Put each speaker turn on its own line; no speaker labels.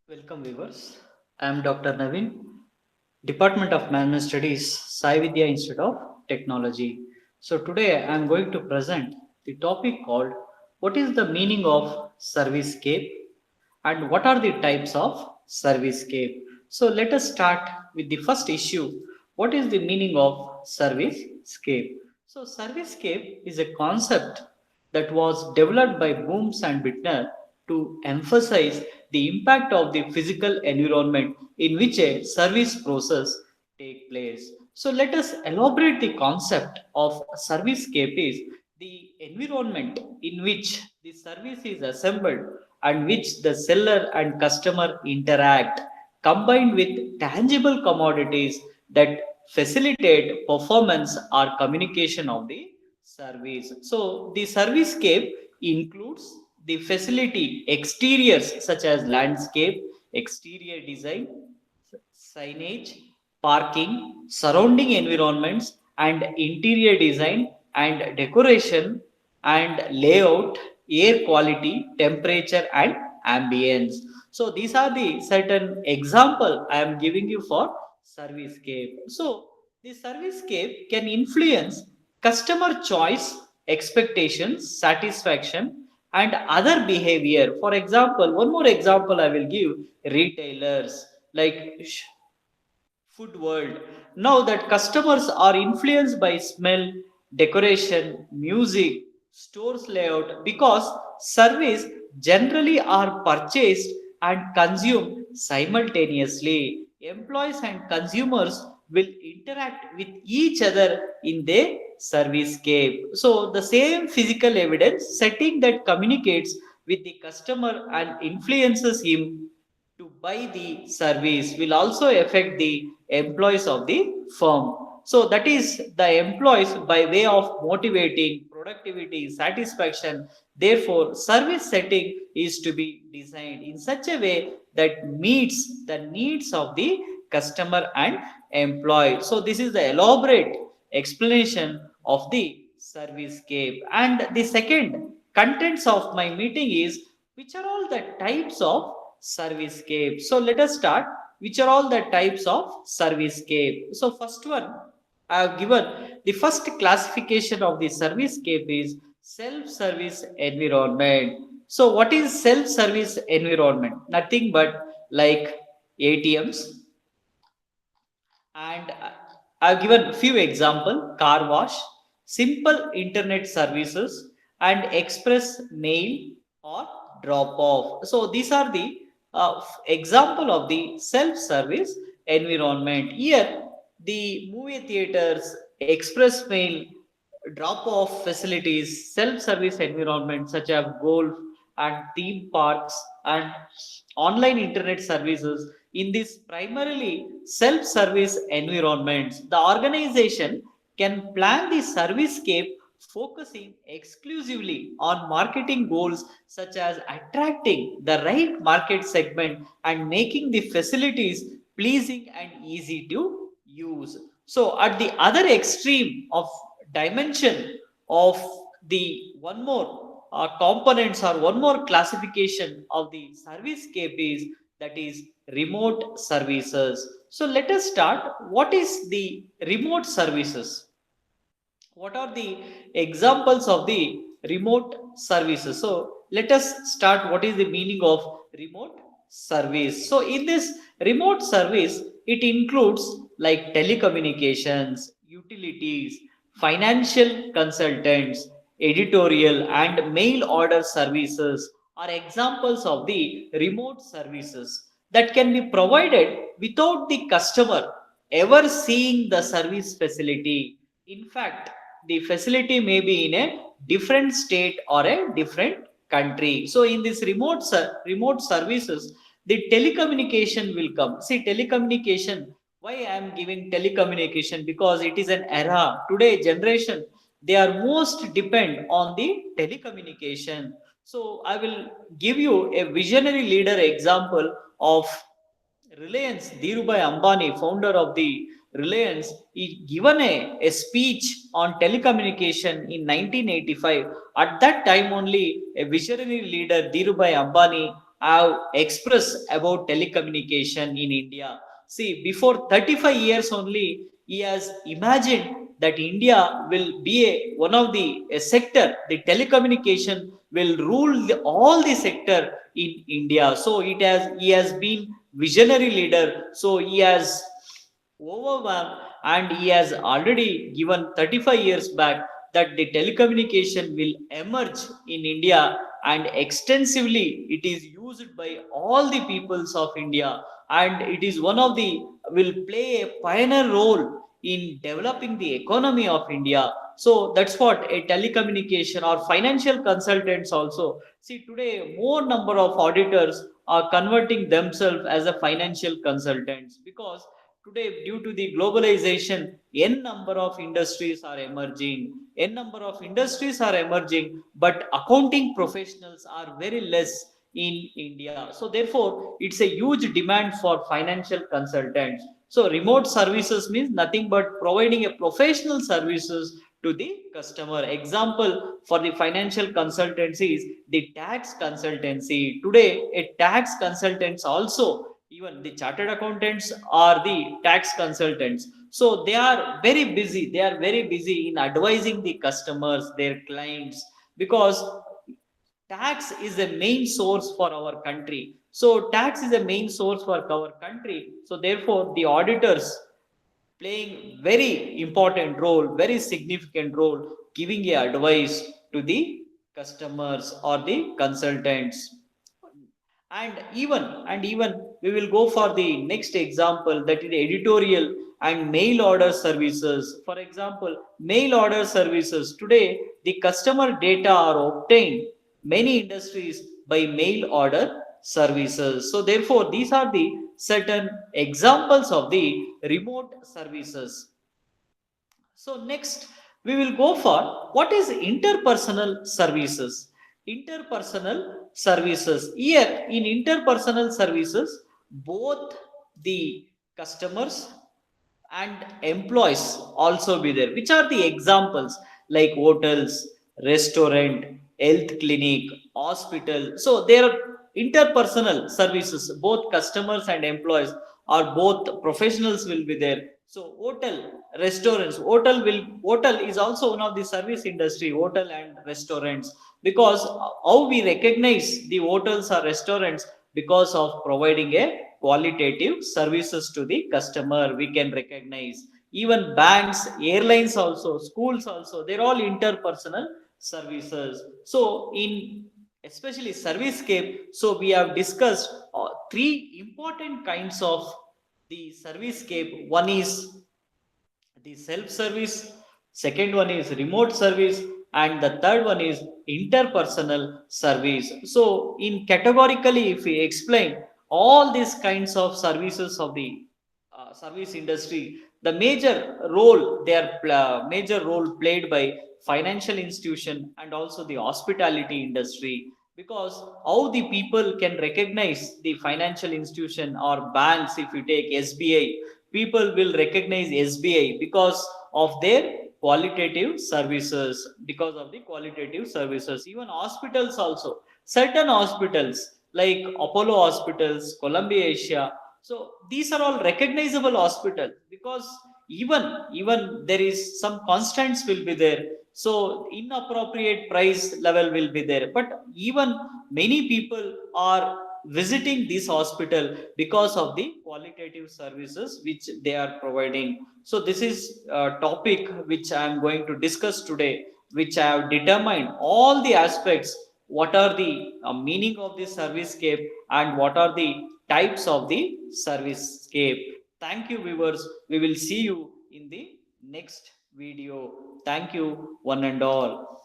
Welcome viewers. I am Dr. Naveen, Department of Management Studies, Sai Vidya Institute of Technology. So today I am going to present the topic called what is the meaning of servicescape and what are the types of servicescape. So let us start with the first issue. What is the meaning of servicescape? So servicescape is a concept that was developed by Booms and Bittner to emphasize the impact of the physical environment in which a service process take place. So let us elaborate the concept of servicescape is the environment in which the service is assembled and which the seller and customer interact combined with tangible commodities that facilitate performance or communication of the service. So the servicescape includes the facility exteriors such as landscape, exterior design, signage, parking, surrounding environments, and interior design and decoration and layout, air quality, temperature, and ambience. So these are the certain example I am giving you for servicescape. So the servicescape can influence customer choice, expectations, satisfaction, and other behavior. For example, one more example I will give retailers like food world. Now that customers are influenced by smell, decoration, music, stores layout because service generally are purchased and consumed simultaneously. Employees and consumers will interact with each other in their servicescape. So the same physical evidence setting that communicates with the customer and influences him to buy the service will also affect the employees of the firm. So that is the employees by way of motivating productivity, satisfaction. Therefore, service setting is to be designed in such a way that meets the needs of the customer and employee. So this is the elaborate explanation of the servicescape. And the second contents of my meeting is which are all the types of servicescape. So let us start. Which are all the types of servicescape? So first one I have given the first classification of the servicescape is self-service environment. So what is self-service environment? Nothing but like ATMs, and I've given few example car wash, simple internet services, and express mail or drop off. So these are the example of the self-service environment. Here, the movie theaters, express mail, drop off facilities, self service environments such as golf and theme parks and online internet services. In this primarily self service environments, the organization can plan the servicescape focusing exclusively on marketing goals such as attracting the right market segment and making the facilities pleasing and easy to use. So, at the other extreme of dimension of the one more components or one more classification of the servicescape is that is remote services. So let us start. What is the remote services? What are the examples of the remote services? So let us start. What is the meaning of remote service? So in this remote service it includes like telecommunications, utilities, financial consultants, editorial and mail order services are examples of the remote services that can be provided without the customer ever seeing the service facility. In fact, the facility may be in a different state or a different country. So in this remote services, the telecommunication will come. See, telecommunication. Why I am giving telecommunication? Because it is an era. Today generation they are most depend on the telecommunication. So I will give you a visionary leader example of Reliance, Dhirubhai Ambani, founder of the Reliance, he given a speech on telecommunication in 1985. At that time only, a visionary leader, Dhirubhai Ambani, have expressed about telecommunication in India. See, before 35 years only, he has imagined that India will be one of the a sector, the telecommunication will rule all the sector in India. So he has been visionary leader. So he has overwhelmed and he has already given 35 years back that the telecommunication will emerge in India and extensively it is used by all the peoples of India, and it is one of the will play a pioneer role in developing the economy of India. So that's what a telecommunication or financial consultants also. See, today more number of auditors are converting themselves as a financial consultants because today due to the globalization, n number of industries are emerging. N number of industries are emerging, but accounting professionals are very less in India. So therefore, it's a huge demand for financial consultants. So remote services means nothing but providing a professional services to the customer. Example for the financial consultancy is the tax consultancy. Today, a tax consultants also, even the chartered accountants are the tax consultants. So they are very busy. They are very busy in advising the customers, their clients, because tax is a main source for our country. So tax is a main source for our country. So therefore, the auditors playing very important role, very significant role, giving a advice to the customers or the consultants. And even we will go for the next example, that is editorial and mail order services. For example, mail order services, today the customer data are obtained many industries by mail order services. So therefore these are the certain examples of the remote services. So next we will go for what is interpersonal services. Interpersonal services. Here in interpersonal services, both the customers and employees also be there. Which are the examples like hotels, restaurant, health clinic, hospital. So there are interpersonal services. Both customers and employees or both professionals will be there. So hotel, restaurants, hotel is also one of the service industry, hotel and restaurants, because how we recognize the hotels or restaurants, because of providing a qualitative services to the customer, we can recognize. Even banks, airlines also, schools also, they're all interpersonal services. So in especially service scape, so we have discussed three important kinds of the service scape. One is the self service, second one is remote service, and the third one is interpersonal service. So in categorically if we explain all these kinds of services of the service industry, the major role, their major role played by financial institution and also the hospitality industry, because how the people can recognize the financial institution or banks. If you take SBI, people will recognize SBI because of their qualitative services, because of the qualitative services. Even hospitals also, certain hospitals like Apollo hospitals, Columbia Asia, so these are all recognizable hospitals, because even there is some constants will be there, so inappropriate price level will be there, but even many people are visiting this hospital because of the qualitative services which they are providing. So this is a topic which I am going to discuss today, which I have determined all the aspects, what are the meaning of the service scape and what are the types of the service scape. Thank you viewers, we will see you in the next video. Thank you one and all.